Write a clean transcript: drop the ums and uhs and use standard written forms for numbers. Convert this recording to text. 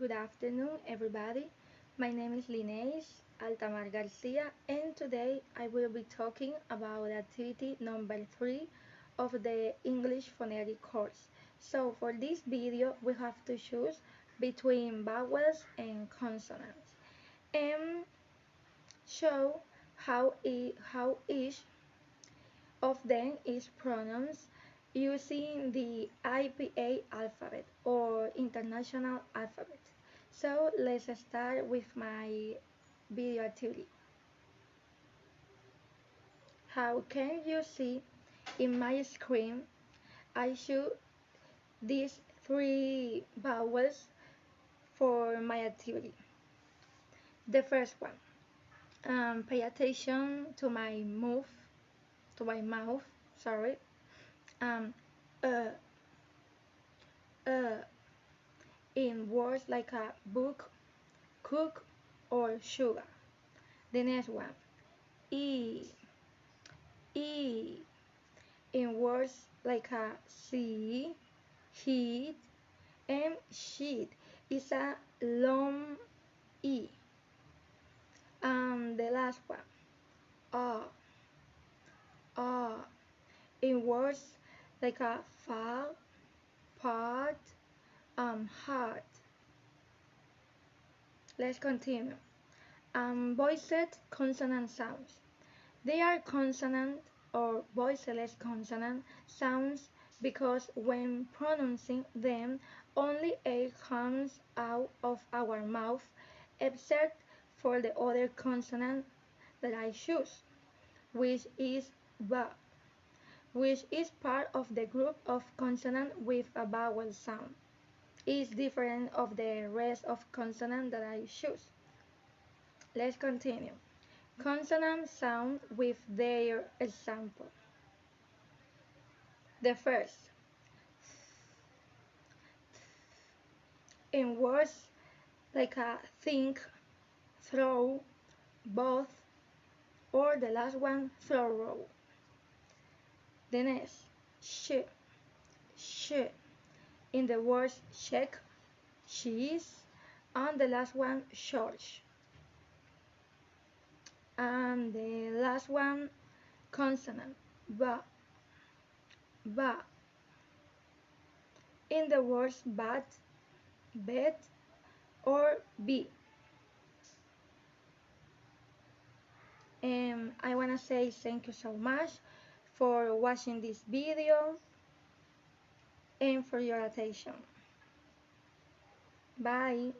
Good afternoon, everybody. My name is Lineis Altamar Garcia, and today I will be talking about activity number 3 of the English phonetic course. So, for this video, we have to choose between vowels and consonants and show how each of them is pronounced using the IPA alphabet or International Alphabet. So let's start with my video activity. How can you see in my screen? I choose these 3 vowels for my activity. The first one, pay attention to my mouth, sorry. Um, uh, uh, in words like a book, cook, or sugar. The next one, E, E, in words like a see, heat, and sheet. It's a long E. And the last one, R, R, in words like a fall, part, heart. Let's continue. Voiced consonant sounds. They are consonant or voiceless consonant sounds because when pronouncing them, only A comes out of our mouth, except for the other consonant that I choose, which is B, which is part of the group of consonants with a vowel sound. It's different of the rest of consonants that I choose. Let's continue. Consonant sound with their example. The first, in words like a think, throw, both, or the last one, thorough. The next, sh, in the words check, cheese, and the last one, church. And the last one, consonant, ba, ba, in the words bat, bed, or be. And I want to say thank you so much for watching this video and for your attention. Bye.